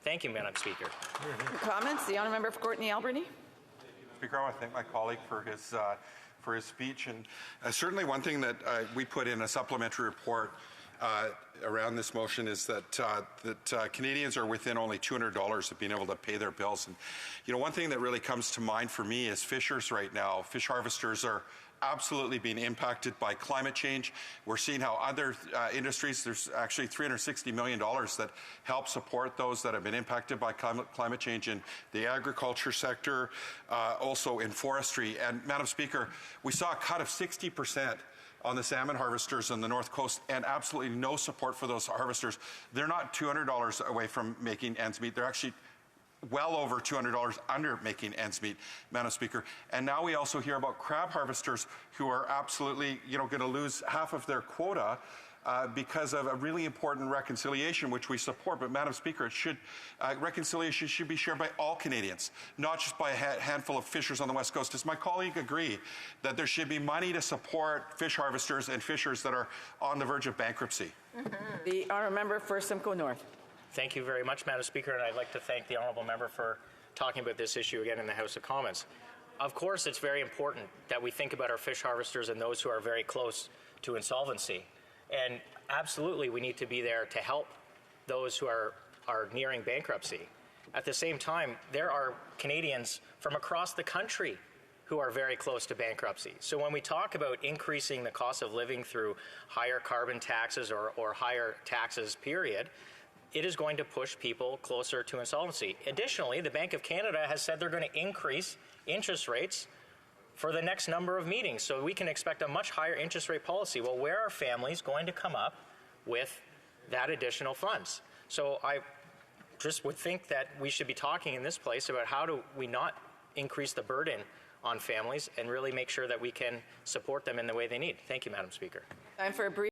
Thank you, Madam Speaker. Comments? The honourable member for Courtenay-Alberni. Speaker, I want to thank my colleague for his speech, and certainly one thing that we put in a supplementary report around this motion is that Canadians are within only $200 of being able to pay their bills. And you know, one thing that really comes to mind for me is fishers right now. Fish harvesters are absolutely being impacted by climate change. We're seeing how other industries, there's actually $360 million that help support those that have been impacted by climate change in the agriculture sector, also in forestry. And Madam Speaker, we saw a cut of 60% on the salmon harvesters on the North Coast, and absolutely no support for those harvesters. They're not $200 away from making ends meet. They're actually well over $200 under making ends meet, Madam Speaker. And now we also hear about crab harvesters who are absolutely, going to lose half of their quota because of a really important reconciliation, which we support. But Madam Speaker, reconciliation should be shared by all Canadians, not just by a handful of fishers on the West Coast. Does my colleague agree that there should be money to support fish harvesters and fishers that are on the verge of bankruptcy? The honourable member for Simcoe North. Thank you very much, Madam Speaker, and I'd like to thank the honourable member for talking about this issue again in the House of Commons. Of course, it's very important that we think about our fish harvesters and those who are very close to insolvency. And absolutely, we need to be there to help those who are nearing bankruptcy. At the same time, there are Canadians from across the country who are very close to bankruptcy. So when we talk about increasing the cost of living through higher carbon taxes or higher taxes, period, it is going to push people closer to insolvency. Additionally, the Bank of Canada has said they're going to increase interest rates for the next number of meetings. So we can expect a much higher interest rate policy. Well, where are families going to come up with that additional funds? So I just would think that we should be talking in this place about how do we not increase the burden on families and really make sure that we can support them in the way they need. Thank you, Madam Speaker. Time for a brief